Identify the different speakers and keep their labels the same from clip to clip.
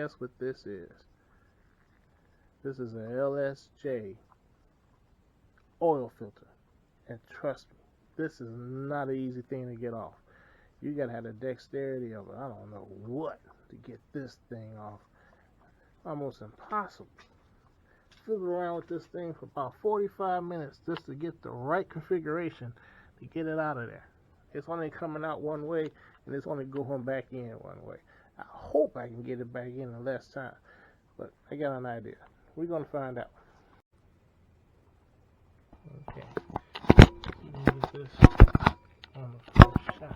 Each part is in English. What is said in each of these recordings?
Speaker 1: guess what this is? This is an LSJ oil filter. And trust me, this is not an easy thing to get off. You gotta have the dexterity of I don't know what to get this thing off. Almost impossible. Fiddle around with this thing for about 45 minutes just to get the right configuration to get it out of there. It's only coming out one way and it's only going back in one way. I hope I can get it back in less time, but I got an idea. We're gonna find out. Okay, you can get this on the first shot.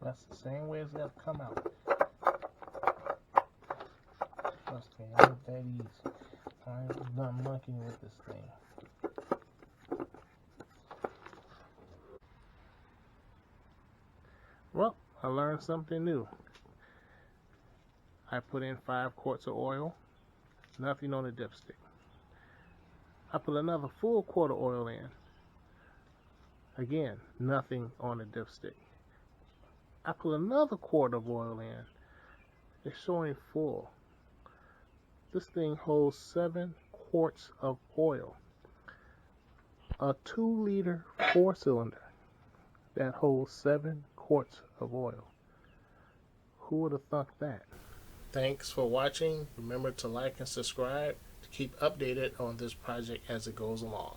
Speaker 1: That's the same way it's gonna come out. Trust me, it ain't that easy. I ain't done monkeying with this thing. Well, I learned something new. I put in 5 quarts of oil, nothing on the dipstick. I put another full quart of oil in. Again, nothing on the dipstick. I put another quart of oil in. It's showing full. This thing holds 7 quarts of oil. A 2-liter 4-cylinder that holds 7 quarts of oil. Who would have thought that? Thanks for watching. Remember to like and subscribe to keep updated on this project as it goes along.